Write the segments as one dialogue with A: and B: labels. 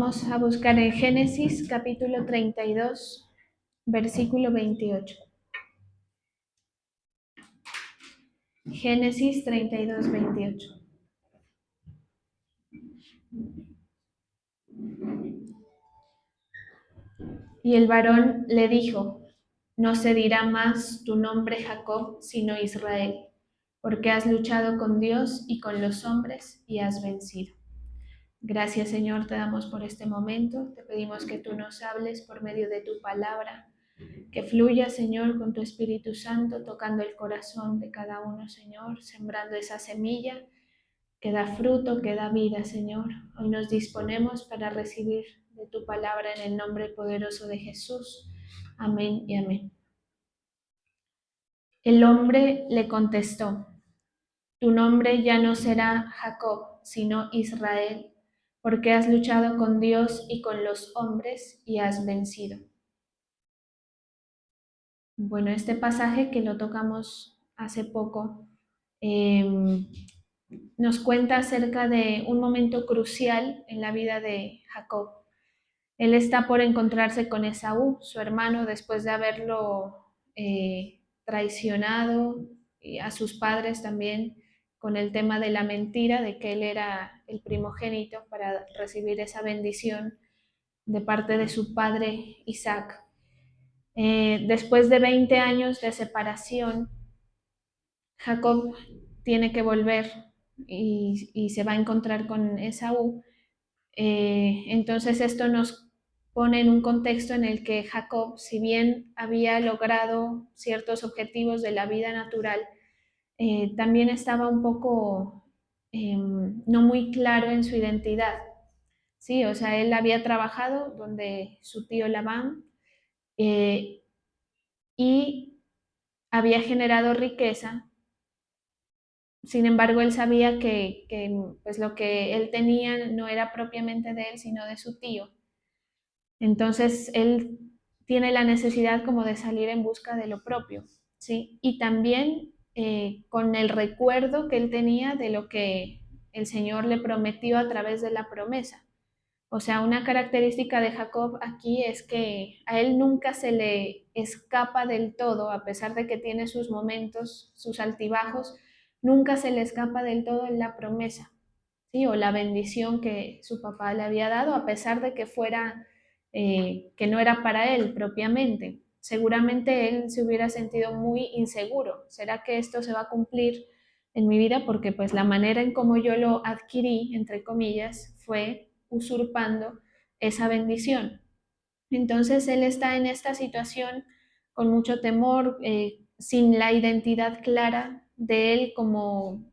A: Vamos a buscar en Génesis capítulo 32, versículo 28. Génesis 32, 28. Y el varón le dijo: no se dirá más tu nombre Jacob, sino Israel, porque has luchado con Dios y con los hombres y has vencido. Gracias, Señor, te damos por este momento. Te pedimos que tú nos hables por medio de tu palabra, que fluya, Señor, con tu Espíritu Santo, tocando el corazón de cada uno, Señor, sembrando esa semilla que da fruto, que da vida, Señor. Hoy nos disponemos para recibir de tu palabra en el nombre poderoso de Jesús. Amén y amén. El hombre le contestó: tu nombre ya no será Jacob, sino Israel, porque has luchado con Dios y con los hombres y has vencido. Bueno, este pasaje que lo tocamos hace poco nos cuenta acerca de un momento crucial en la vida de Jacob. Él está por encontrarse con Esaú, su hermano, después de haberlo traicionado, y a sus padres también, con el tema de la mentira, de que él era el primogénito para recibir esa bendición de parte de su padre Isaac. Después de 20 años de separación, Jacob tiene que volver y se va a encontrar con Esaú. Entonces esto nos pone en un contexto en el que Jacob, si bien había logrado ciertos objetivos de la vida natural, también estaba un poco no muy claro en su identidad. Sí, o sea, él había trabajado donde su tío Labán eh, y había generado riqueza. Sin embargo, él sabía que pues lo que él tenía no era propiamente de él, sino de su tío. Entonces, él tiene la necesidad como de salir en busca de lo propio, ¿sí? Y también con el recuerdo que él tenía de lo que el Señor le prometió a través de la promesa. O sea, una característica de Jacob aquí es que a él nunca se le escapa del todo, a pesar de que tiene sus momentos, sus altibajos, nunca se le escapa del todo en la promesa, ¿sí? O la bendición que su papá le había dado, a pesar de que fuera, que no era para él propiamente. Seguramente él se hubiera sentido muy inseguro. ¿Será que esto se va a cumplir en mi vida? Porque pues la manera en cómo yo lo adquirí, entre comillas, fue usurpando esa bendición. Entonces él está en esta situación con mucho temor, sin la identidad clara de él como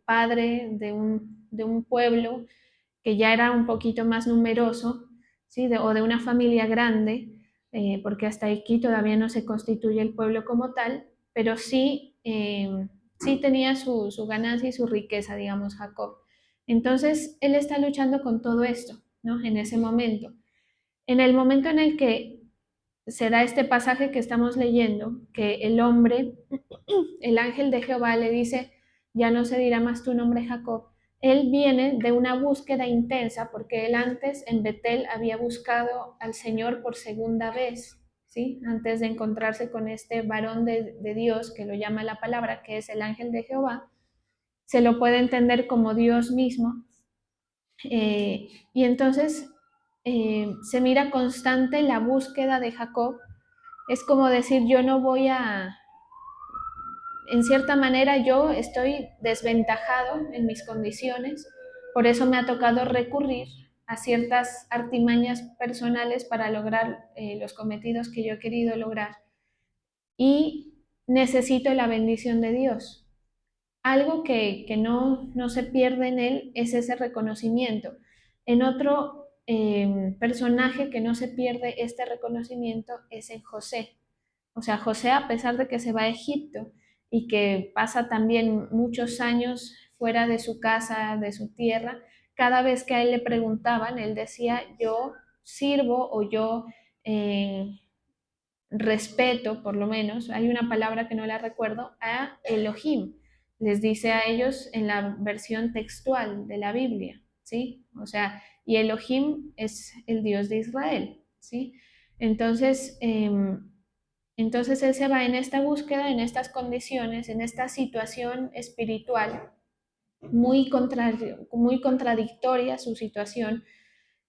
A: padre de un pueblo que ya era un poquito más numeroso, ¿sí? O de una familia grande, porque hasta aquí todavía no se constituye el pueblo como tal, pero sí, sí tenía su ganancia y su riqueza, digamos, Jacob. Entonces él está luchando con todo esto, ¿no? En ese momento. En el momento en el que se da este pasaje que estamos leyendo, que el hombre, el ángel de Jehová le dice: ya no se dirá más tu nombre Jacob. Él viene de una búsqueda intensa, porque él antes en Betel había buscado al Señor por segunda vez, ¿sí? Antes de encontrarse con este varón de Dios, que lo llama la palabra, que es el ángel de Jehová, se lo puede entender como Dios mismo. Y entonces se mira constante la búsqueda de Jacob. Es como decir, yo no voy a, en cierta manera yo estoy desventajado en mis condiciones, por eso me ha tocado recurrir a ciertas artimañas personales para lograr los cometidos que yo he querido lograr. Y necesito la bendición de Dios. Algo que no se pierde en él es ese reconocimiento. En otro personaje que no se pierde este reconocimiento es en José. O sea, José, a pesar de que se va a Egipto y que pasa también muchos años fuera de su casa, de su tierra, cada vez que a él le preguntaban, él decía: yo sirvo, o yo respeto, por lo menos, hay una palabra que no la recuerdo, a Elohim. Les dice a ellos en la versión textual de la Biblia, ¿sí? O sea, y Elohim es el Dios de Israel, ¿sí? Entonces, entonces él se va en esta búsqueda, en estas condiciones, en esta situación espiritual muy contradictoria su situación,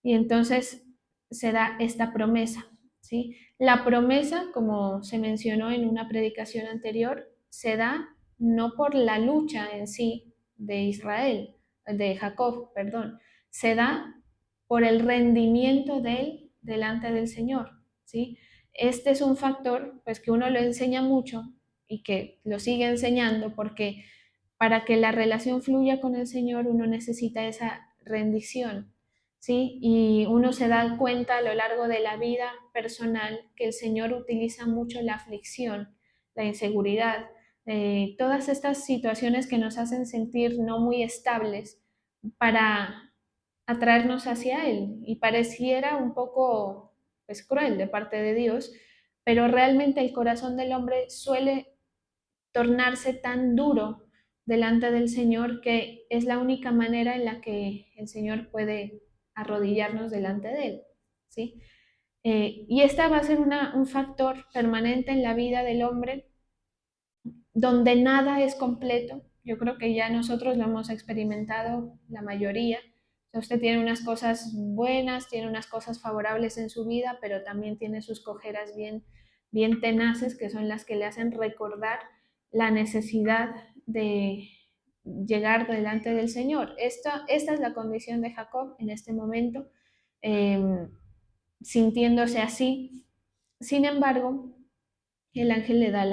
A: y entonces se da esta promesa, ¿sí? La promesa, como se mencionó en una predicación anterior, se da no por la lucha en sí de Israel, de Jacob, perdón, se da por el rendimiento de él delante del Señor, ¿sí? Este es un factor, pues, que uno lo enseña mucho y que lo sigue enseñando, porque para que la relación fluya con el Señor uno necesita esa rendición, ¿sí? Y uno se da cuenta a lo largo de la vida personal que el Señor utiliza mucho la aflicción, la inseguridad, todas estas situaciones que nos hacen sentir no muy estables para atraernos hacia Él. Y pareciera un poco, pues, cruel de parte de Dios, pero realmente el corazón del hombre suele tornarse tan duro delante del Señor que es la única manera en la que el Señor puede arrodillarnos delante de Él, ¿sí? Y esta va a ser un factor permanente en la vida del hombre, donde nada es completo. Yo creo que ya nosotros lo hemos experimentado la mayoría. O sea, usted tiene unas cosas buenas, tiene unas cosas favorables en su vida, pero también tiene sus cojeras bien tenaces, que son las que le hacen recordar la necesidad de llegar delante del Señor. Esta es la condición de Jacob en este momento, eh, sintiéndose así. Sin embargo, el ángel le da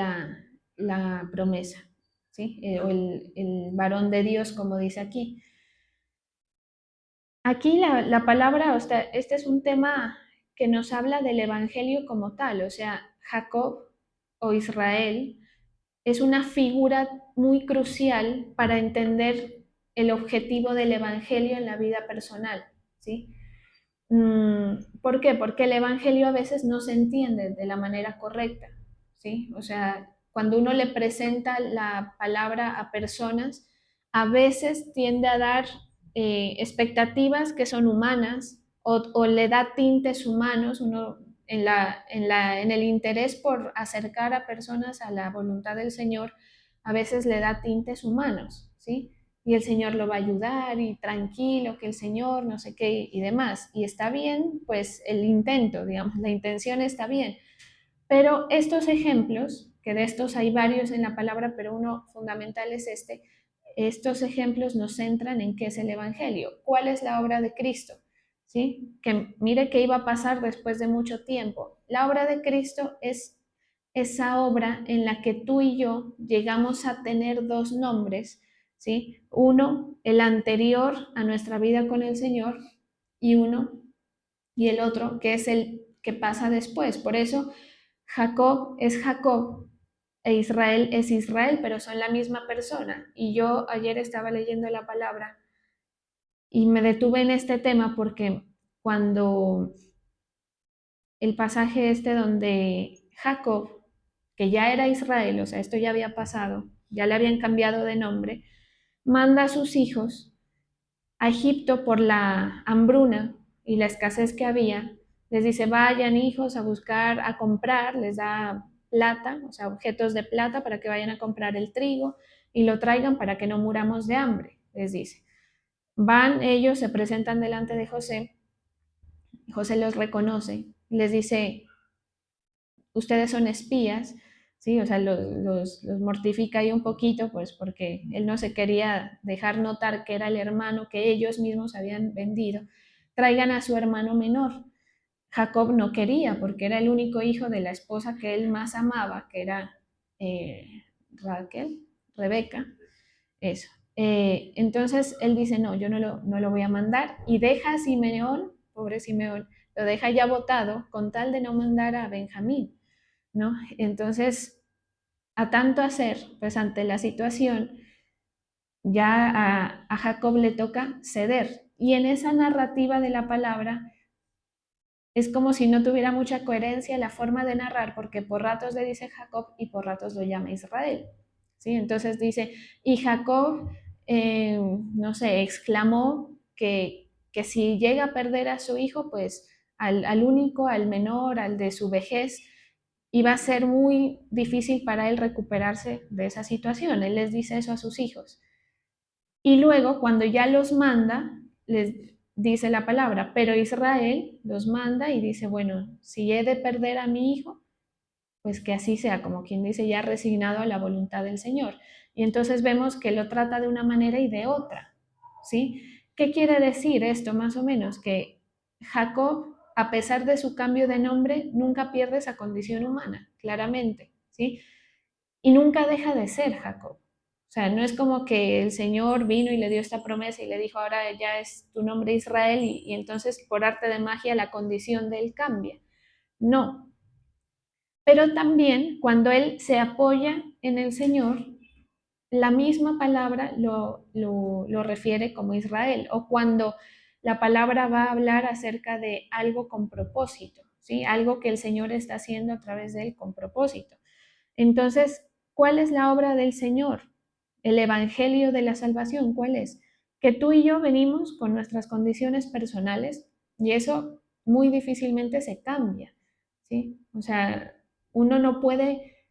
A: la promesa, ¿sí? O el varón de Dios, como dice aquí. Aquí la palabra, o sea, este es un tema que nos habla del Evangelio como tal, o sea, Jacob o Israel es una figura muy crucial para entender el objetivo del Evangelio en la vida personal, ¿sí? ¿Por qué? Porque el Evangelio a veces no se entiende de la manera correcta, ¿sí? O sea, cuando uno le presenta la palabra a personas, a veces tiende a dar expectativas que son humanas o le da tintes humanos, uno en el interés por acercar a personas a la voluntad del Señor, a veces le da tintes humanos, ¿sí? Y el Señor lo va a ayudar y tranquilo, que el Señor no sé qué y demás. Y está bien, pues el intento, digamos, la intención está bien. Pero estos ejemplos, que de estos hay varios en la palabra, pero uno fundamental es este, estos ejemplos nos centran en qué es el Evangelio, cuál es la obra de Cristo, ¿sí? Que mire qué iba a pasar después de mucho tiempo. La obra de Cristo es esa obra en la que tú y yo llegamos a tener dos nombres, ¿sí? Uno, el anterior a nuestra vida con el Señor, y uno, y el otro, que es el que pasa después. Por eso, Jacob es Jacob e Israel es Israel, pero son la misma persona. Y yo ayer estaba leyendo la palabra y me detuve en este tema porque cuando el pasaje este donde Jacob, que ya era Israel, o sea, esto ya había pasado, ya le habían cambiado de nombre, manda a sus hijos a Egipto por la hambruna y la escasez que había. Les dice, vayan hijos a buscar, a comprar, les da plata, o sea, objetos de plata para que vayan a comprar el trigo y lo traigan para que no muramos de hambre, les dice. Van ellos, se presentan delante de José, José los reconoce, les dice, ustedes son espías, ¿sí? O sea, los mortifica ahí un poquito, pues porque él no se quería dejar notar que era el hermano que ellos mismos habían vendido. Traigan a su hermano menor. Jacob no quería porque era el único hijo de la esposa que él más amaba, que era Raquel, Rebeca, eso. Entonces él dice, no, yo no lo voy a mandar y deja a Simeón, pobre Simeón, lo deja ya votado con tal de no mandar a Benjamín, ¿no? Entonces, a tanto hacer, pues ante la situación, ya a Jacob le toca ceder. Y en esa narrativa de la palabra es como si no tuviera mucha coherencia la forma de narrar, porque por ratos le dice Jacob y por ratos lo llama Israel, ¿sí? Entonces dice, y Jacob, no sé, exclamó que si llega a perder a su hijo, pues al único, al menor, al de su vejez, iba a ser muy difícil para él recuperarse de esa situación. Él les dice eso a sus hijos. Y luego, cuando ya los manda, les dice la palabra, pero Israel los manda y dice, bueno, si he de perder a mi hijo, pues que así sea, como quien dice, ya resignado a la voluntad del Señor. Y entonces vemos que lo trata de una manera y de otra, ¿sí? ¿Qué quiere decir esto más o menos? Que Jacob, a pesar de su cambio de nombre, nunca pierde esa condición humana, claramente, ¿sí? Y nunca deja de ser Jacob. O sea, no es como que el Señor vino y le dio esta promesa y le dijo, ahora ya es tu nombre Israel y entonces por arte de magia la condición de él cambia. No, pero también cuando él se apoya en el Señor, la misma palabra lo refiere como Israel, o cuando la palabra va a hablar acerca de algo con propósito, ¿sí? Algo que el Señor está haciendo a través de él con propósito. Entonces, ¿cuál es la obra del Señor? El evangelio de la salvación, ¿cuál es? Que tú y yo venimos con nuestras condiciones personales y eso muy difícilmente se cambia, ¿sí? O sea, uno no puede,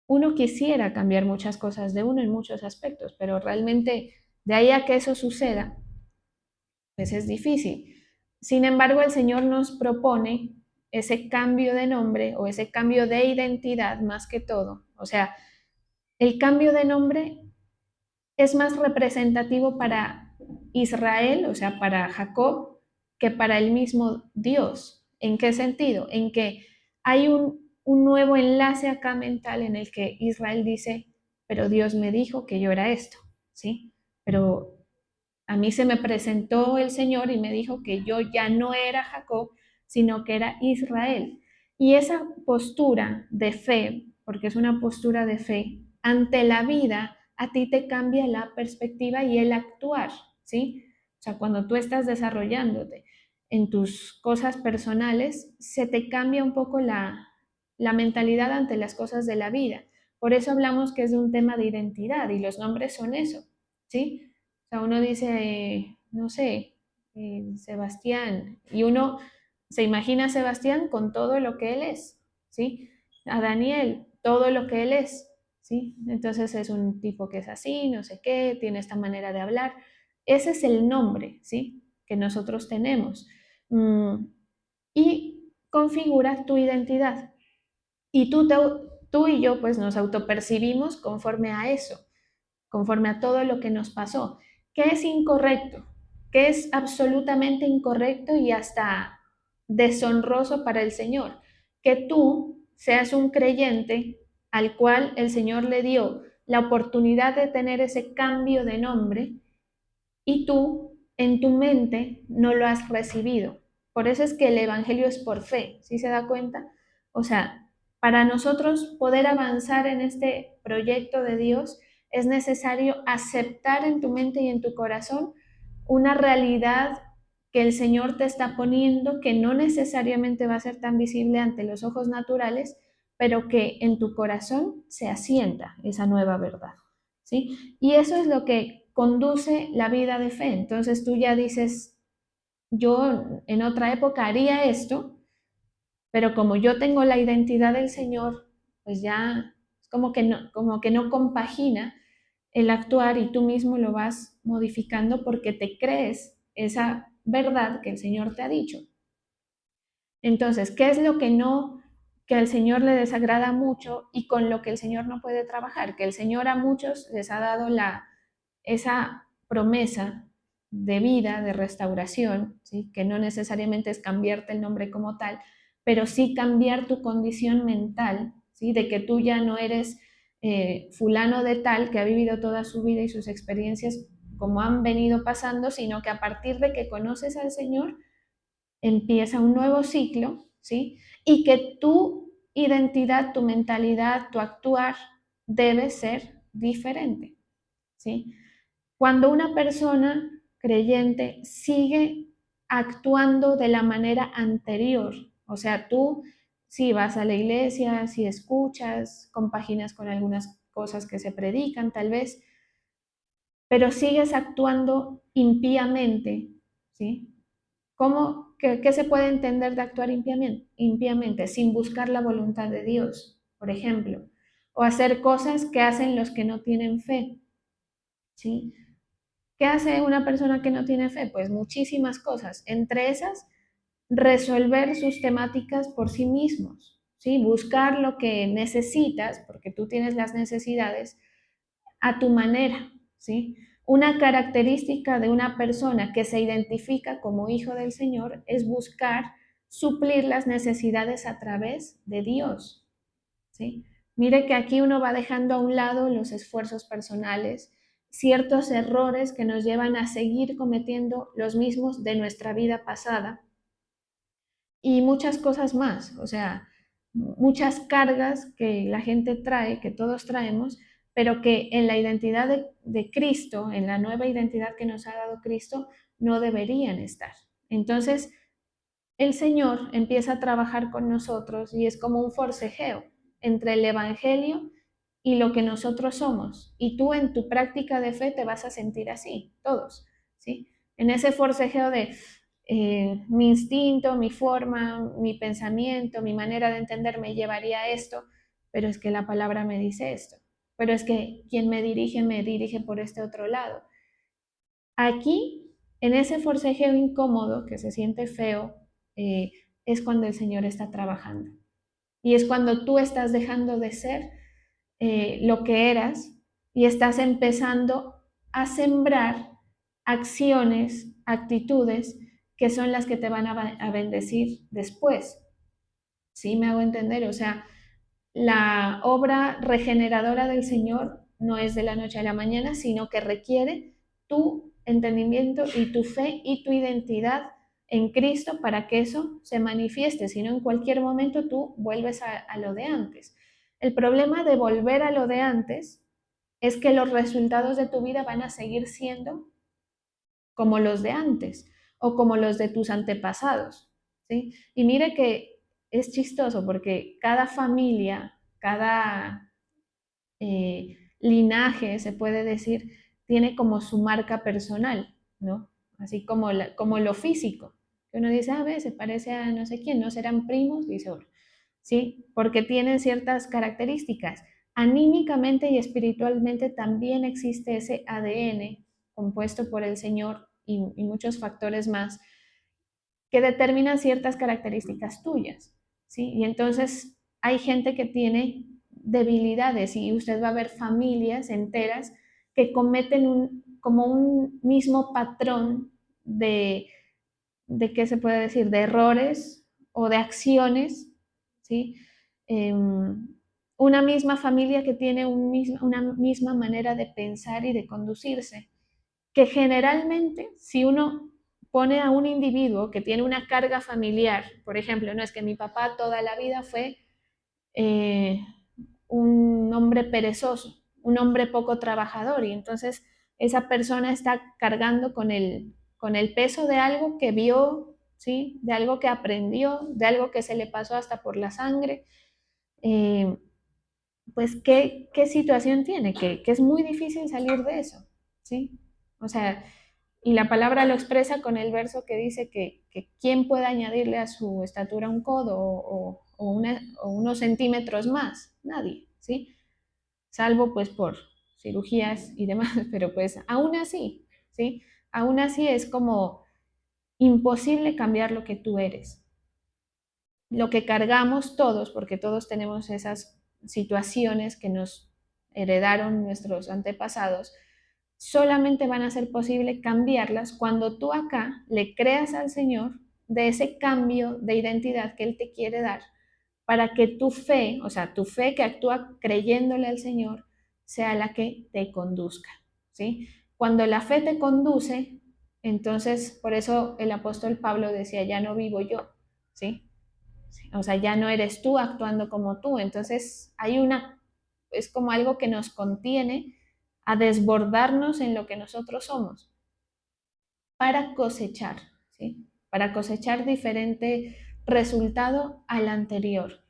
A: uno quisiera cambiar muchas cosas de uno en muchos aspectos, pero realmente de ahí a que eso suceda, pues es difícil. Sin embargo, el Señor nos propone ese cambio de nombre o ese cambio de identidad más que todo. O sea, el cambio de nombre es más representativo para Israel, o sea, para Jacob, que para el mismo Dios. ¿En qué sentido? En que hay un nuevo enlace acá mental en el que Israel dice, pero Dios me dijo que yo era esto, ¿sí? Pero a mí se me presentó el Señor y me dijo que yo ya no era Jacob, sino que era Israel. Y esa postura de fe, porque es una postura de fe, ante la vida, a ti te cambia la perspectiva y el actuar, ¿sí? O sea, cuando tú estás desarrollándote en tus cosas personales, se te cambia un poco la mentalidad ante las cosas de la vida. Por eso hablamos que es de un tema de identidad y los nombres son eso, ¿sí? O sea, uno dice, no sé, Sebastián, y uno se imagina a Sebastián con todo lo que él es, ¿sí? A Daniel, todo lo que él es, ¿sí? Entonces es un tipo que es así, no sé qué, tiene esta manera de hablar. Ese es el nombre, ¿sí? Que nosotros tenemos. Mm, y configura tu identidad. Y tú y yo, pues nos autopercibimos conforme a eso, conforme a todo lo que nos pasó. ¿Qué es incorrecto? ¿Qué es absolutamente incorrecto y hasta deshonroso para el Señor? Que tú seas un creyente al cual el Señor le dio la oportunidad de tener ese cambio de nombre y tú en tu mente no lo has recibido. Por eso es que el Evangelio es por fe, ¿sí se da cuenta? O sea, para nosotros poder avanzar en este proyecto de Dios es necesario aceptar en tu mente y en tu corazón una realidad que el Señor te está poniendo, que no necesariamente va a ser tan visible ante los ojos naturales, pero que en tu corazón se asienta esa nueva verdad, ¿sí? Y eso es lo que conduce la vida de fe. Entonces tú ya dices, yo en otra época haría esto, pero como yo tengo la identidad del Señor, pues ya es como que no compagina el actuar y tú mismo lo vas modificando porque te crees esa verdad que el Señor te ha dicho. Entonces, ¿qué es lo que no, que al Señor le desagrada mucho y con lo que el Señor no puede trabajar? Que el Señor a muchos les ha dado esa promesa de vida, de restauración, ¿sí? Que no necesariamente es cambiarte el nombre como tal, pero sí cambiar tu condición mental, ¿sí? De que tú ya no eres fulano de tal que ha vivido toda su vida y sus experiencias como han venido pasando, sino que a partir de que conoces al Señor, empieza un nuevo ciclo, ¿sí? Y que tu identidad, tu mentalidad, tu actuar debe ser diferente, ¿sí? Cuando una persona creyente sigue actuando de la manera anterior, o sea, tú si vas a la iglesia, si escuchas, compaginas con algunas cosas que se predican tal vez, pero sigues actuando impíamente, ¿sí? ¿Qué se puede entender de actuar impíamente? Sin buscar la voluntad de Dios, por ejemplo, o hacer cosas que hacen los que no tienen fe, ¿sí? ¿Qué hace una persona que no tiene fe? Pues muchísimas cosas, entre esas, resolver sus temáticas por sí mismos, ¿sí? Buscar lo que necesitas, porque tú tienes las necesidades, a tu manera, ¿sí? Una característica de una persona que se identifica como hijo del Señor es buscar suplir las necesidades a través de Dios, ¿sí? Mire que aquí uno va dejando a un lado los esfuerzos personales, ciertos errores que nos llevan a seguir cometiendo los mismos de nuestra vida pasada y muchas cosas más, o sea, muchas cargas que la gente trae, que todos traemos, pero que en la identidad de Cristo, en la nueva identidad que nos ha dado Cristo, no deberían estar. Entonces, el Señor empieza a trabajar con nosotros y es como un forcejeo entre el Evangelio y lo que nosotros somos. Y tú en tu práctica de fe te vas a sentir así, todos, ¿sí? En ese forcejeo de mi instinto, mi forma, mi pensamiento, mi manera de entender me llevaría a esto, pero es que la palabra me dice esto. Pero es que quien me dirige por este otro lado. Aquí, en ese forcejeo incómodo que se siente feo, eh, es cuando el Señor está trabajando. Y es cuando tú estás dejando de ser lo que eras y estás empezando a sembrar acciones, actitudes que son las que te van a bendecir después. ¿Sí me hago entender? O sea, la obra regeneradora del Señor no es de la noche a la mañana, sino que requiere tu entendimiento y tu fe y tu identidad en Cristo para que eso se manifieste, si no en cualquier momento tú vuelves a lo de antes. El problema de volver a lo de antes es que los resultados de tu vida van a seguir siendo como los de antes o como los de tus antepasados, ¿sí? Y mire que es chistoso porque cada familia, cada linaje, se puede decir, tiene como su marca personal, ¿no? Así como, como lo físico. Uno dice, a ver, se parece a no sé quién, no serán primos, dice uno, ¿sí? Porque tienen ciertas características. Anímicamente y espiritualmente también existe ese ADN compuesto por el Señor y muchos factores más que determinan ciertas características tuyas, ¿sí? Y entonces hay gente que tiene debilidades y usted va a ver familias enteras que cometen como un mismo patrón de ¿qué se puede decir? De errores o de acciones, ¿sí? Una misma familia que tiene una misma manera de pensar y de conducirse, que generalmente si uno pone a un individuo que tiene una carga familiar, por ejemplo, no es que mi papá toda la vida fue eh, un hombre perezoso, un hombre poco trabajador, y entonces esa persona está cargando con el peso de algo que vio, ¿sí? De algo que aprendió, de algo que se le pasó hasta por la sangre. Eh, pues, ¿qué situación tiene? Que es muy difícil salir de eso, ¿sí? O sea, y la palabra lo expresa con el verso que dice que quién puede añadirle a su estatura un codo o unos centímetros más, nadie, ¿sí? Salvo pues por cirugías y demás, pero pues aún así, ¿sí? Aún así es como imposible cambiar lo que tú eres, lo que cargamos todos, porque todos tenemos esas situaciones que nos heredaron nuestros antepasados, solamente van a ser posible cambiarlas cuando tú acá le creas al Señor de ese cambio de identidad que Él te quiere dar, para que tu fe, o sea, tu fe que actúa creyéndole al Señor, sea la que te conduzca, ¿sí? Cuando la fe te conduce, entonces, por eso el apóstol Pablo decía, ya no vivo yo, ¿sí? O sea, ya no eres tú actuando como tú. Entonces, es como algo que nos contiene a desbordarnos en lo que nosotros somos para cosechar, ¿sí? Para cosechar diferente resultado al anterior.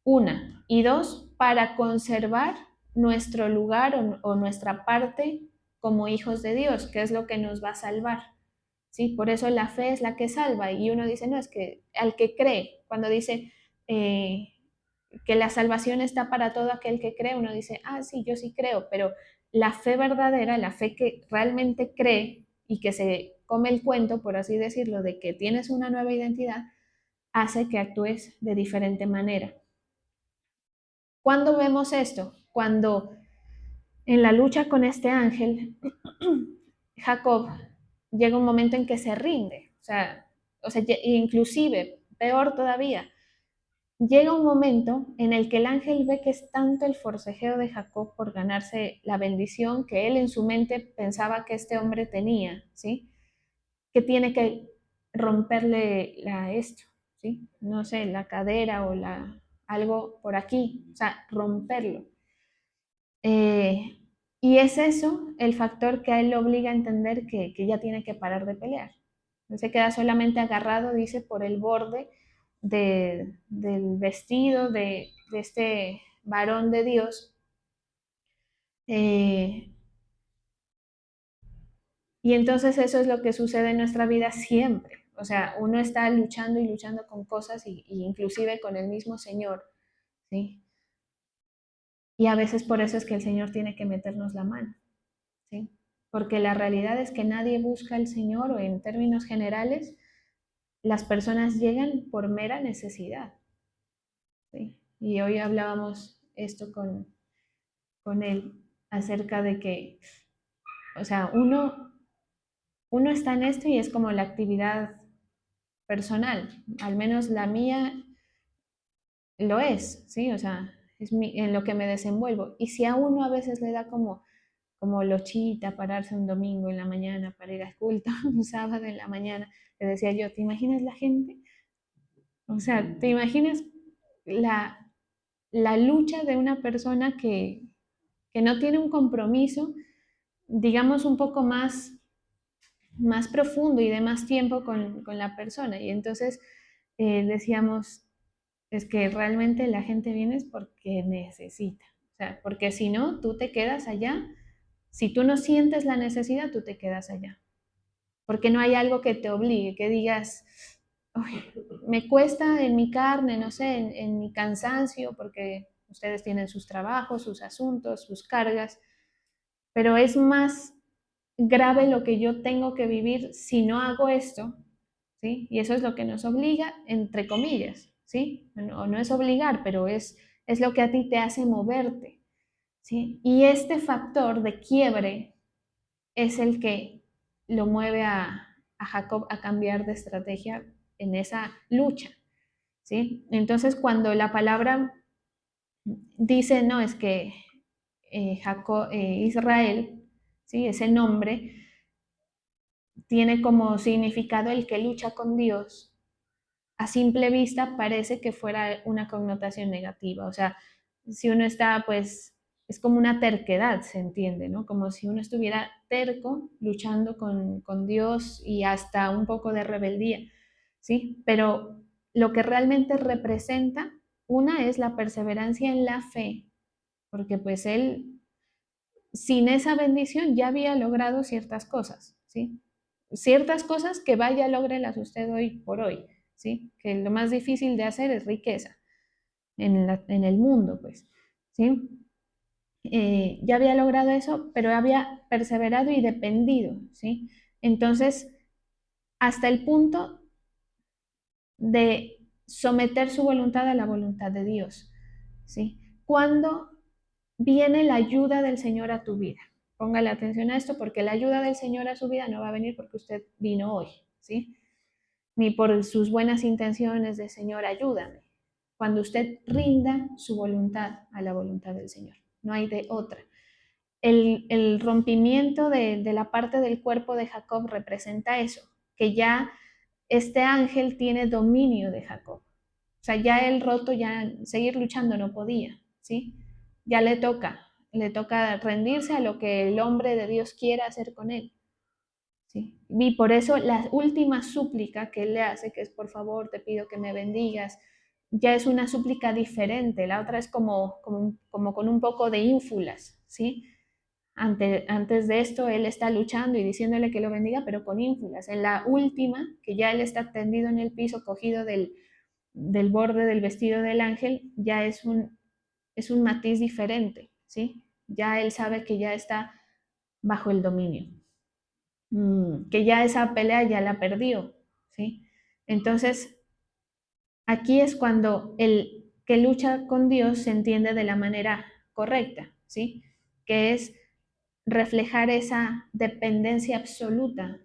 A: Una. Y dos, para conservar nuestro lugar o nuestra parte como hijos de Dios, que es lo que nos va a salvar. ¿Sí? Por eso la fe es la que salva. Y uno dice, no, es que al que cree, cuando dice que la salvación está para todo aquel que cree, uno dice, ah, sí, yo sí creo, pero la fe verdadera, la fe que realmente cree y que se come el cuento, por así decirlo, de que tienes una nueva identidad, hace que actúes de diferente manera. ¿Cuándo vemos esto? Cuando en la lucha con este ángel, Jacob llega un momento en que se rinde, o sea, inclusive, peor todavía, llega un momento en el que el ángel ve que es tanto el forcejeo de Jacob por ganarse la bendición que él en su mente pensaba que este hombre tenía, ¿sí? Que tiene que romperle esto, ¿sí? No sé, la cadera o algo por aquí, o sea, romperlo. Eh, y es eso el factor que a él lo obliga a entender que ya tiene que parar de pelear. No se queda solamente agarrado, dice, por el borde del vestido de este varón de Dios. Eh, y entonces eso es lo que sucede en nuestra vida siempre. O sea, uno está luchando y luchando con cosas y inclusive con el mismo Señor, ¿sí? Y a veces por eso es que el Señor tiene que meternos la mano, ¿sí? Porque la realidad es que nadie busca al Señor o en términos generales, las personas llegan por mera necesidad, ¿sí? Y hoy hablábamos esto con él acerca de que, o sea, uno está en esto y es como la actividad personal, al menos la mía lo es, ¿sí? O sea, en lo que me desenvuelvo. Y si a uno a veces le da como lochita pararse un domingo en la mañana para ir a esculta, un sábado en la mañana, le decía yo, ¿te imaginas la gente? O sea, ¿te imaginas la lucha de una persona que no tiene un compromiso, digamos, un poco más profundo y de más tiempo con la persona? Y entonces decíamos, es que realmente la gente viene es porque necesita. O sea, porque si no, tú te quedas allá. Si tú no sientes la necesidad, tú te quedas allá. Porque no hay algo que te obligue, que digas, "Uy, me cuesta en mi carne, no sé, en mi cansancio, porque ustedes tienen sus trabajos, sus asuntos, sus cargas, pero es más grave lo que yo tengo que vivir si no hago esto, ¿sí? Y eso es lo que nos obliga, entre comillas, ¿sí? O no es obligar, pero es lo que a ti te hace moverte, ¿sí? Y este factor de quiebre es el que lo mueve a Jacob a cambiar de estrategia en esa lucha, ¿sí? Entonces, cuando la palabra dice, no, es que Jacob, Israel, ¿sí? Ese nombre tiene como significado el que lucha con Dios. A simple vista parece que fuera una connotación negativa, o sea, si uno está, pues, es como una terquedad, se entiende, ¿no? Como si uno estuviera terco, luchando con Dios y hasta un poco de rebeldía, ¿sí? Pero lo que realmente representa, una es la perseverancia en la fe, porque pues él, sin esa bendición, ya había logrado ciertas cosas, ¿sí? Ciertas cosas que vaya, logrelas usted hoy por hoy, ¿sí? Que lo más difícil de hacer es riqueza en el mundo, pues, ¿sí? Ya había logrado eso, pero había perseverado y dependido, ¿sí? Entonces, hasta el punto de someter su voluntad a la voluntad de Dios, ¿sí? Cuando viene la ayuda del Señor a tu vida. Póngale atención a esto porque la ayuda del Señor a su vida no va a venir porque usted vino hoy, ¿sí? Ni por sus buenas intenciones de Señor, ayúdame. Cuando usted rinda su voluntad a la voluntad del Señor, no hay de otra. El rompimiento de la parte del cuerpo de Jacob representa eso, que ya este ángel tiene dominio de Jacob. O sea, ya el roto, ya seguir luchando no podía, ¿sí? Ya le toca rendirse a lo que el hombre de Dios quiera hacer con él, ¿sí? Y por eso la última súplica que él le hace, que es por favor, te pido que me bendigas, ya es una súplica diferente, la otra es como con un poco de ínfulas, ¿sí? Antes de esto, él está luchando y diciéndole que lo bendiga, pero con ínfulas. En la última, que ya él está tendido en el piso, cogido del borde del vestido del ángel, ya es un matiz diferente, ¿sí? Ya él sabe que ya está bajo el dominio, que ya esa pelea ya la perdió, ¿sí? Entonces, aquí es cuando el que lucha con Dios se entiende de la manera correcta, ¿sí? Que es reflejar esa dependencia absoluta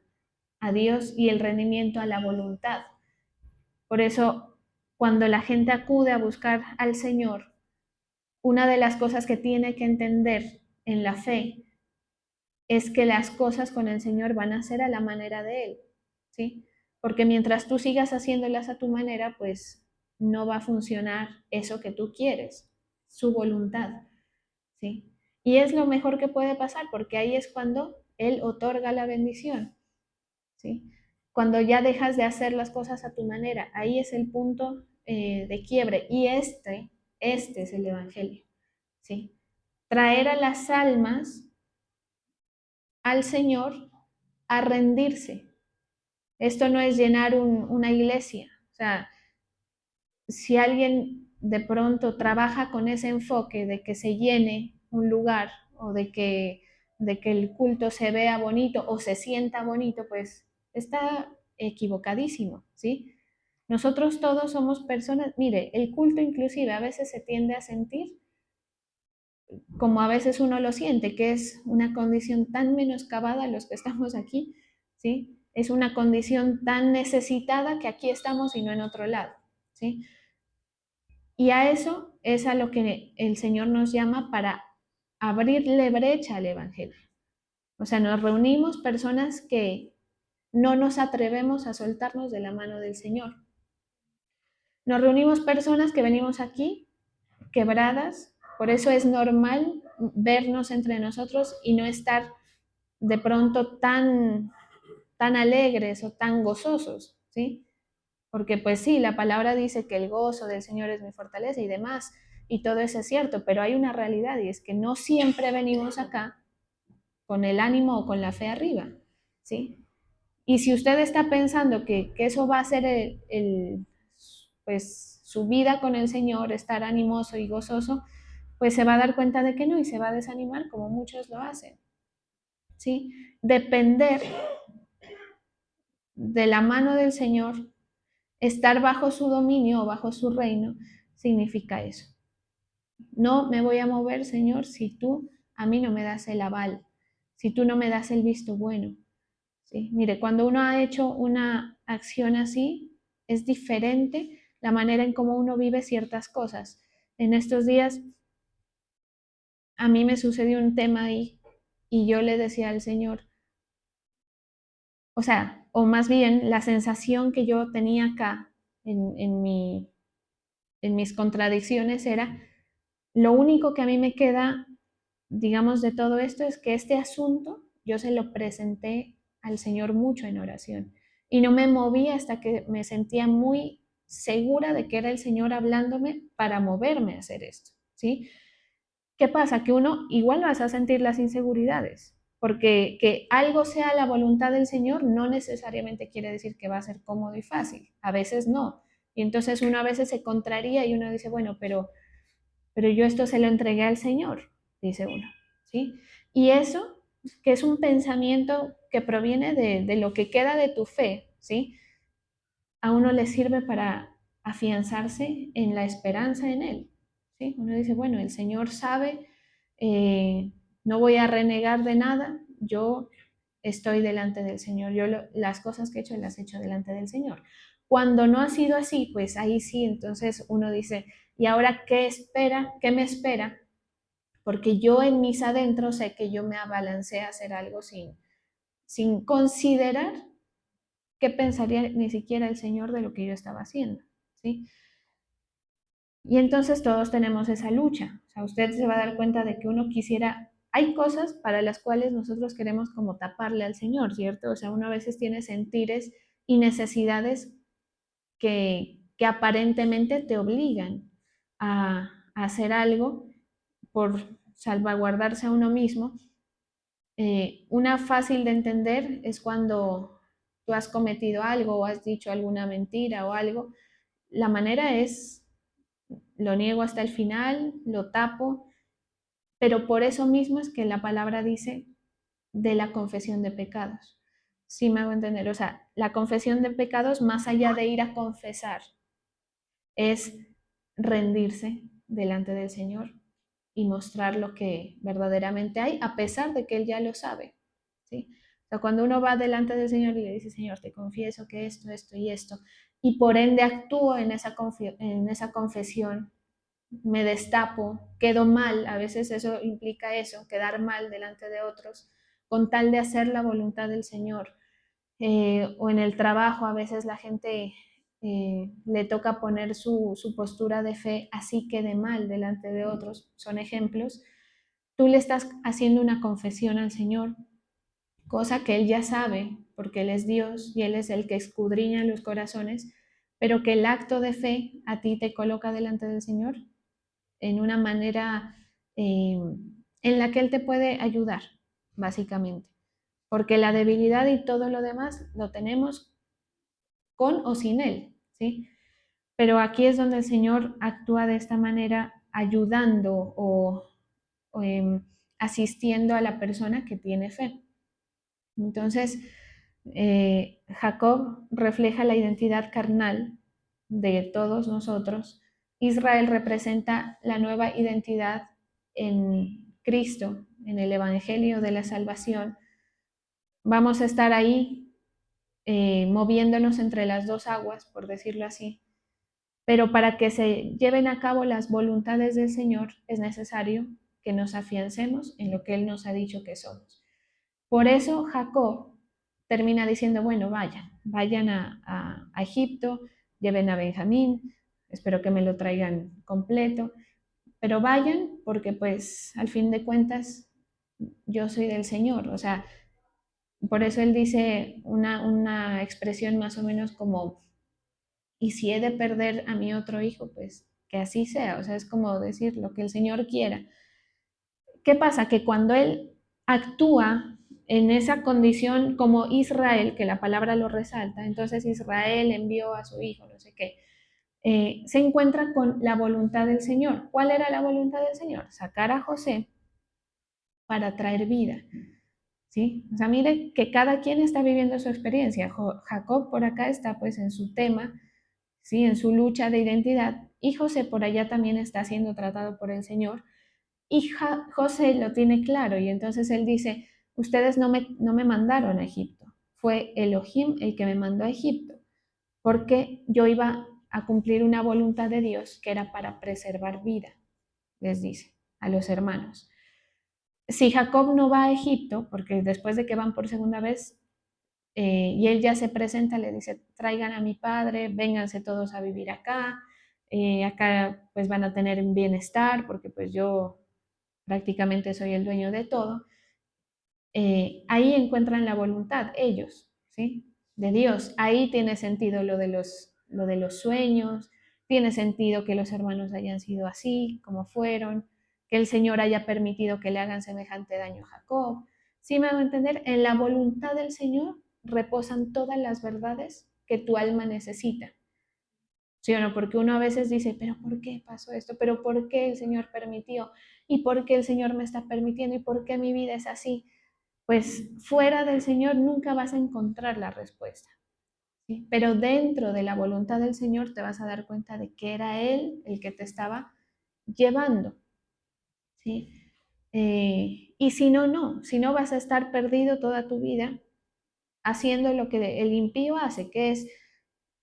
A: a Dios y el rendimiento a la voluntad. Por eso, cuando la gente acude a buscar al Señor, una de las cosas que tiene que entender en la fe es que las cosas con el Señor van a ser a la manera de Él, ¿sí? Porque mientras tú sigas haciéndolas a tu manera, pues no va a funcionar eso que tú quieres, su voluntad, ¿sí? Y es lo mejor que puede pasar, porque ahí es cuando Él otorga la bendición, ¿sí? Cuando ya dejas de hacer las cosas a tu manera, ahí es el punto de quiebre. Y este es el Evangelio, ¿sí? Traer a las almas al Señor a rendirse. Esto no es llenar una iglesia. O sea, si alguien de pronto trabaja con ese enfoque de que se llene un lugar o de que el culto se vea bonito o se sienta bonito, pues está equivocadísimo, ¿sí? Nosotros todos somos personas, mire, el culto inclusive a veces se tiende a sentir como a veces uno lo siente, que es una condición tan menoscabada los que estamos aquí, ¿sí? Es una condición tan necesitada que aquí estamos y no en otro lado, ¿sí? Y a eso es a lo que el Señor nos llama para abrirle brecha al Evangelio. O sea, nos reunimos personas que no nos atrevemos a soltarnos de la mano del Señor. Nos reunimos personas que venimos aquí quebradas, por eso es normal vernos entre nosotros y no estar de pronto tan alegres o tan gozosos, ¿sí? Porque pues sí, la palabra dice que el gozo del Señor es mi fortaleza y demás, y todo eso es cierto, pero hay una realidad y es que no siempre venimos acá con el ánimo o con la fe arriba, ¿sí? Y si usted está pensando que eso va a ser pues su vida con el Señor, estar animoso y gozoso, pues se va a dar cuenta de que no y se va a desanimar como muchos lo hacen, ¿sí? Depender de la mano del Señor, estar bajo su dominio o bajo su reino, significa eso. No me voy a mover, Señor, si tú a mí no me das el aval, si tú no me das el visto bueno. ¿Sí? Mire, cuando uno ha hecho una acción así, es diferente la manera en cómo uno vive ciertas cosas. En estos días a mí me sucedió un tema ahí y yo le decía al Señor, o sea, o más bien la sensación que yo tenía acá en mis contradicciones era, lo único que a mí me queda, digamos, de todo esto es que este asunto yo se lo presenté al Señor mucho en oración y no me moví hasta que me sentía muy segura de que era el Señor hablándome para moverme a hacer esto, ¿sí? ¿Qué pasa? Que uno igual vas a sentir las inseguridades, porque que algo sea la voluntad del Señor no necesariamente quiere decir que va a ser cómodo y fácil, a veces no. Y entonces uno a veces se contraría y uno dice, bueno, pero yo esto se lo entregué al Señor, dice uno, ¿sí? Y eso, que es un pensamiento que proviene de lo que queda de tu fe, ¿sí? A uno le sirve para afianzarse en la esperanza en Él, ¿sí? Uno dice, bueno, el Señor sabe, no voy a renegar de nada, yo estoy delante del Señor, las cosas que he hecho las he hecho delante del Señor. Cuando no ha sido así, pues ahí sí, entonces uno dice, ¿y ahora qué espera? ¿Qué me espera? Porque yo en mis adentros sé que yo me abalancé a hacer algo sin considerar qué pensaría ni siquiera el Señor de lo que yo estaba haciendo, ¿sí? Y entonces todos tenemos esa lucha. O sea, usted se va a dar cuenta de que uno quisiera, hay cosas para las cuales nosotros queremos como taparle al Señor, ¿cierto? O sea, uno a veces tiene sentires y necesidades que aparentemente te obligan a hacer algo por salvaguardarse a uno mismo, Una fácil de entender es cuando tú has cometido algo o has dicho alguna mentira o algo. La manera es, lo niego hasta el final, lo tapo, pero por eso mismo es que la palabra dice de la confesión de pecados. Sí me hago entender, o sea, la confesión de pecados, más allá de ir a confesar, es rendirse delante del Señor y mostrar lo que verdaderamente hay, a pesar de que Él ya lo sabe. ¿Sí? O sea, cuando uno va delante del Señor y le dice, Señor, te confieso que esto y esto, y por ende actúo en esa confesión, me destapo, quedo mal, a veces eso implica eso, quedar mal delante de otros, con tal de hacer la voluntad del Señor. O en el trabajo a veces la gente le toca poner su postura de fe así quede mal delante de otros, son ejemplos. Tú le estás haciendo una confesión al Señor, cosa que Él ya sabe, porque Él es Dios y Él es el que escudriña los corazones, pero que el acto de fe a ti te coloca delante del Señor en una manera en la que Él te puede ayudar, básicamente. Porque la debilidad y todo lo demás lo tenemos con o sin Él, ¿sí? Pero aquí es donde el Señor actúa de esta manera, ayudando o asistiendo a la persona que tiene fe. Entonces, Jacob refleja la identidad carnal de todos nosotros. Israel representa la nueva identidad en Cristo, en el Evangelio de la salvación. Vamos a estar ahí moviéndonos entre las dos aguas, por decirlo así. Pero para que se lleven a cabo las voluntades del Señor es necesario que nos afiancemos en lo que Él nos ha dicho que somos. Por eso Jacob termina diciendo, bueno, vayan a Egipto, lleven a Benjamín, espero que me lo traigan completo, pero vayan porque pues al fin de cuentas yo soy del Señor, o sea, por eso él dice una expresión más o menos como, y si he de perder a mi otro hijo, pues que así sea, o sea, es como decir lo que el Señor quiera. ¿Qué pasa? Que cuando él actúa en esa condición como Israel, que la palabra lo resalta, entonces Israel envió a su hijo, no sé qué, se encuentra con la voluntad del Señor. ¿Cuál era la voluntad del Señor? Sacar a José para traer vida. ¿Sí? O sea, mire que cada quien está viviendo su experiencia. Jacob por acá está pues en su tema, ¿sí? En su lucha de identidad, y José por allá también está siendo tratado por el Señor, y José lo tiene claro, y entonces él dice, ustedes no me mandaron a Egipto, fue Elohim el que me mandó a Egipto, porque yo iba a cumplir una voluntad de Dios que era para preservar vida, les dice a los hermanos. Si Jacob no va a Egipto, porque después de que van por segunda vez, y él ya se presenta, le dice, traigan a mi padre, vénganse todos a vivir acá, acá pues van a tener un bienestar, porque pues yo prácticamente soy el dueño de todo. Ahí encuentran la voluntad, ellos, ¿sí? De Dios. Ahí tiene sentido lo de los sueños, tiene sentido que los hermanos hayan sido así, como fueron, que el Señor haya permitido que le hagan semejante daño a Jacob. ¿Sí me hago entender? En la voluntad del Señor reposan todas las verdades que tu alma necesita. ¿Sí o no? Porque uno a veces dice, pero ¿por qué pasó esto? ¿Pero por qué el Señor permitió? ¿Y por qué el Señor me está permitiendo? ¿Y por qué mi vida es así? Pues fuera del Señor nunca vas a encontrar la respuesta. ¿Sí? Pero dentro de la voluntad del Señor te vas a dar cuenta de que era Él el que te estaba llevando. ¿Sí? Y si no, no. Si no, vas a estar perdido toda tu vida haciendo lo que el impío hace, que es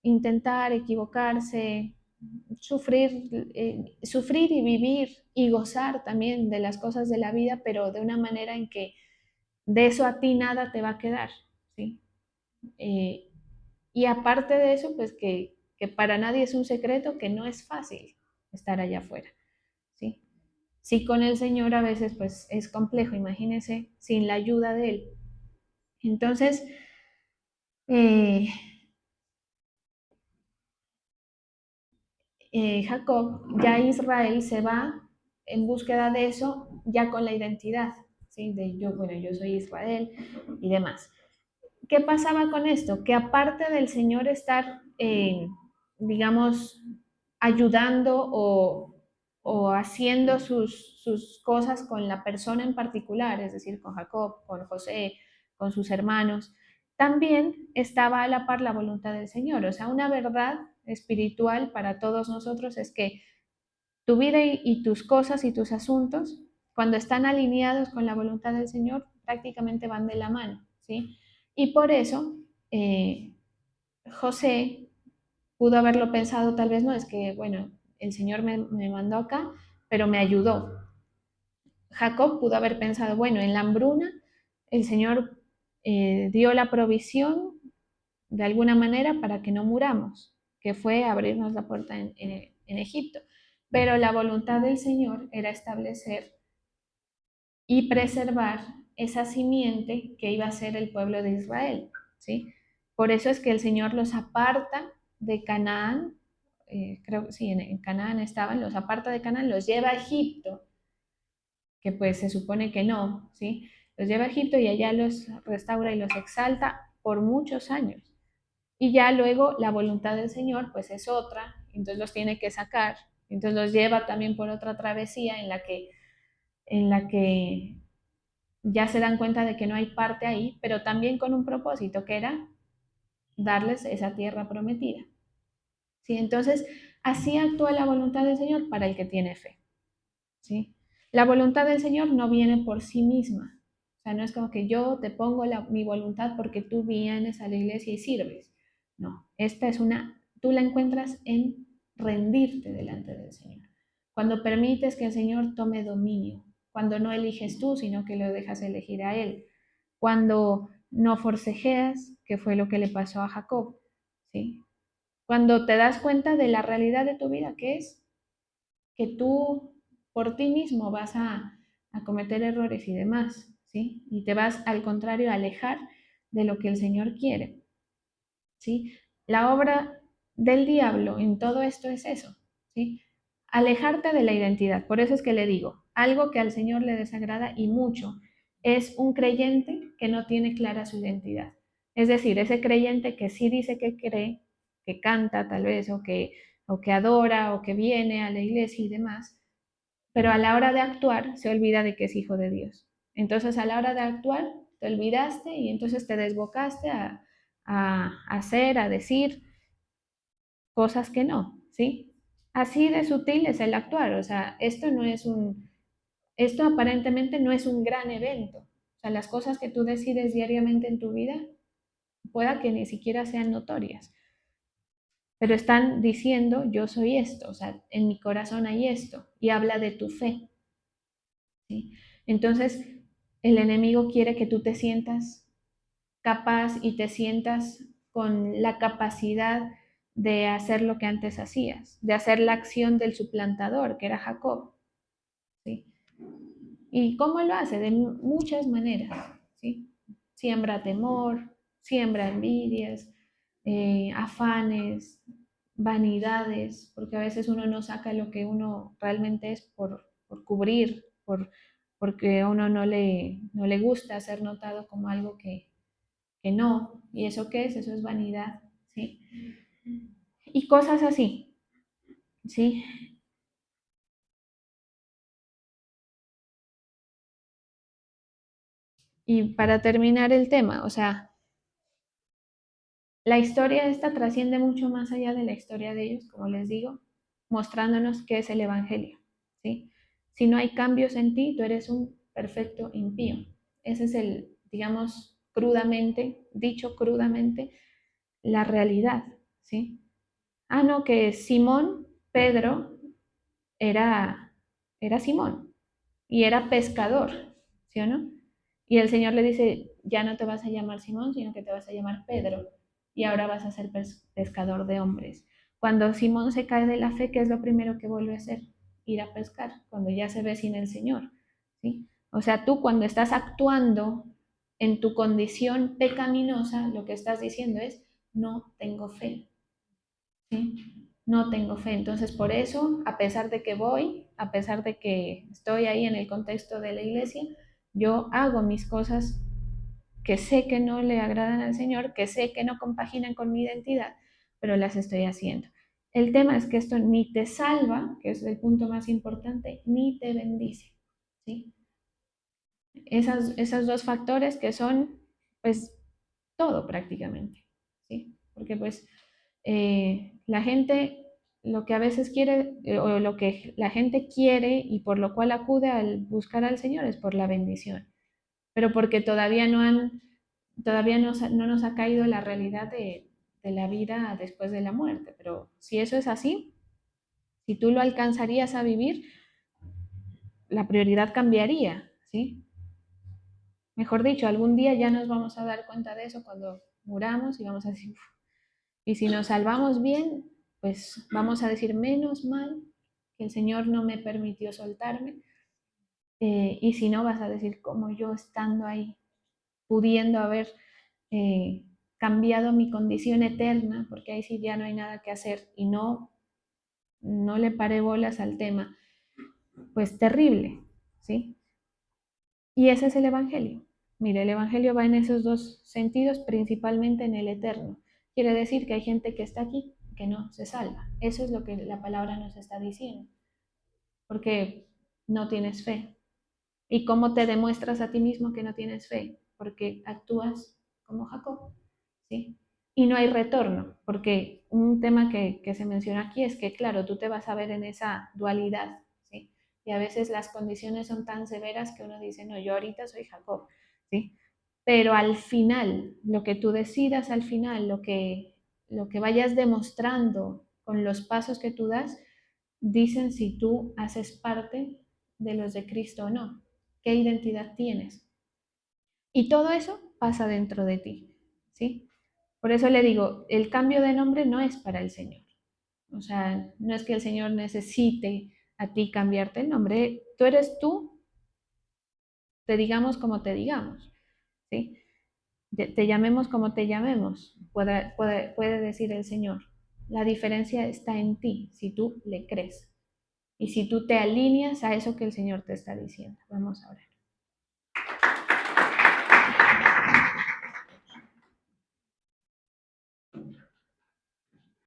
A: intentar equivocarse, sufrir y vivir y gozar también de las cosas de la vida, pero de una manera en que de eso a ti nada te va a quedar, ¿sí? Eh, y aparte de eso, pues que para nadie es un secreto que no es fácil estar allá afuera, ¿sí? Sí, con el Señor a veces pues es complejo, imagínense, sin la ayuda de Él. Entonces, eh, Jacob, ya Israel se va en búsqueda de eso, ya con la identidad, ¿sí? Yo soy Israel y demás. ¿Qué pasaba con esto? Que aparte del Señor estar, digamos, ayudando o haciendo sus cosas con la persona en particular, es decir, con Jacob, con José, con sus hermanos, también estaba a la par la voluntad del Señor. O sea, una verdad espiritual para todos nosotros es que tu vida y tus cosas y tus asuntos, cuando están alineados con la voluntad del Señor, prácticamente van de la mano, ¿sí? Y por eso José pudo haberlo pensado, tal vez no, es que, bueno, el Señor me mandó acá, pero me ayudó. Jacob pudo haber pensado, bueno, en la hambruna el Señor dio la provisión de alguna manera para que no muramos, que fue abrirnos la puerta en Egipto. Pero la voluntad del Señor era establecer y preservar esa simiente que iba a ser el pueblo de Israel, ¿sí? Por eso es que el Señor los aparta de Canaán, creo que sí, en Canaán estaban, los aparta de Canaán, los lleva a Egipto, que pues se supone que no, ¿sí? Los lleva a Egipto y allá los restaura y los exalta por muchos años. Y ya luego la voluntad del Señor pues es otra, entonces los tiene que sacar, entonces los lleva también por otra travesía en la que ya se dan cuenta de que no hay parte ahí, pero también con un propósito que era darles esa tierra prometida. ¿Sí? Entonces, así actúa la voluntad del Señor para el que tiene fe. ¿Sí? La voluntad del Señor no viene por sí misma. O sea, no es como que yo te pongo mi voluntad porque tú vienes a la iglesia y sirves. No, esta es tú la encuentras en rendirte delante del Señor. Cuando permites que el Señor tome dominio, cuando no eliges tú, sino que lo dejas elegir a Él, cuando no forcejeas, que fue lo que le pasó a Jacob, ¿sí? Cuando te das cuenta de la realidad de tu vida, que es que tú por ti mismo vas a cometer errores y demás, ¿sí? Y te vas al contrario a alejar de lo que el Señor quiere, ¿sí? La obra del diablo en todo esto es eso, ¿sí? Alejarte de la identidad. Por eso es que le digo, algo que al Señor le desagrada y mucho es un creyente que no tiene clara su identidad. Es decir, ese creyente que sí dice que cree, que canta tal vez, o que adora, o que viene a la iglesia y demás, pero a la hora de actuar se olvida de que es hijo de Dios. Entonces a la hora de actuar te olvidaste y entonces te desbocaste a hacer, a decir cosas que no, ¿sí? Así de sutil es el actuar, o sea, esto aparentemente no es un gran evento. O sea, las cosas que tú decides diariamente en tu vida pueda que ni siquiera sean notorias, pero están diciendo yo soy esto, o sea, en mi corazón hay esto y habla de tu fe, ¿sí? Entonces, el enemigo quiere que tú te sientas capaz y te sientas con la capacidad de hacer lo que antes hacías, de hacer la acción del suplantador, que era Jacob, ¿sí? ¿Y cómo lo hace? De muchas maneras, ¿sí? Siembra temor, siembra envidias, afanes, vanidades, porque a veces uno no saca lo que uno realmente es por cubrir, porque a uno no le gusta ser notado como algo que no. ¿Y eso qué es? Eso es vanidad, ¿sí? Y cosas así, ¿sí? Y para terminar el tema, o sea, la historia esta trasciende mucho más allá de la historia de ellos, como les digo, mostrándonos qué es el Evangelio, ¿sí? Si no hay cambios en ti, tú eres un perfecto impío. Ese es digamos, dicho crudamente, la realidad, ¿sí? Ah, no, que Simón, Pedro, era Simón y era pescador, ¿sí o no? Y el Señor le dice, ya no te vas a llamar Simón, sino que te vas a llamar Pedro y ahora vas a ser pescador de hombres. Cuando Simón se cae de la fe, ¿qué es lo primero que vuelve a hacer? Ir a pescar, cuando ya se ve sin el Señor, ¿sí? O sea, tú cuando estás actuando en tu condición pecaminosa, lo que estás diciendo es, no tengo fe, ¿sí? No tengo fe. Entonces, por eso, a pesar de que voy, a pesar de que estoy ahí en el contexto de la iglesia, Yo hago mis cosas que sé que no le agradan al Señor, que sé que no compaginan con mi identidad, pero las estoy haciendo. El tema es que esto ni te salva, que es el punto más importante, ni te bendice, ¿sí? Esos dos factores que son, pues, todo prácticamente, ¿sí? Porque, pues, la gente lo que a veces quiere, o lo que la gente quiere y por lo cual acude al buscar al Señor es por la bendición, pero porque todavía no nos ha caído la realidad de la vida después de la muerte. Pero si eso es así, si tú lo alcanzarías a vivir, la prioridad cambiaría, ¿sí? Mejor dicho, algún día ya nos vamos a dar cuenta de eso cuando muramos y vamos a decir, "Uf". Y si nos salvamos bien, pues vamos a decir menos mal que el Señor no me permitió soltarme. Y si no, vas a decir como yo estando ahí, pudiendo haber eh, cambiado mi condición eterna, porque ahí sí ya no hay nada que hacer y no le paré bolas al tema, pues terrible, ¿sí? Y ese es el Evangelio. Mire, el Evangelio va en esos dos sentidos, principalmente en el eterno. Quiere decir que hay gente que está aquí que no se salva. Eso es lo que la palabra nos está diciendo, porque no tienes fe. ¿Y cómo te demuestras a ti mismo que no tienes fe? Porque actúas como Jacob, ¿sí? Y no hay retorno, porque un tema que se menciona aquí es que, claro, tú te vas a ver en esa dualidad, ¿sí? Y a veces las condiciones son tan severas que uno dice, no, yo ahorita soy Jacob, ¿sí? Pero al final, lo que tú decidas al final, lo que vayas demostrando con los pasos que tú das, dicen si tú haces parte de los de Cristo o no, qué identidad tienes. Y todo eso pasa dentro de ti, ¿sí? Por eso le digo, el cambio de nombre no es para el Señor. O sea, no es que el Señor necesite a ti cambiarte el nombre. Tú eres tú, te digamos como te digamos, ¿sí? Te llamemos como te llamemos, puede decir el Señor. La diferencia está en ti, si tú le crees y si tú te alineas a eso que el Señor te está diciendo. Vamos a orar.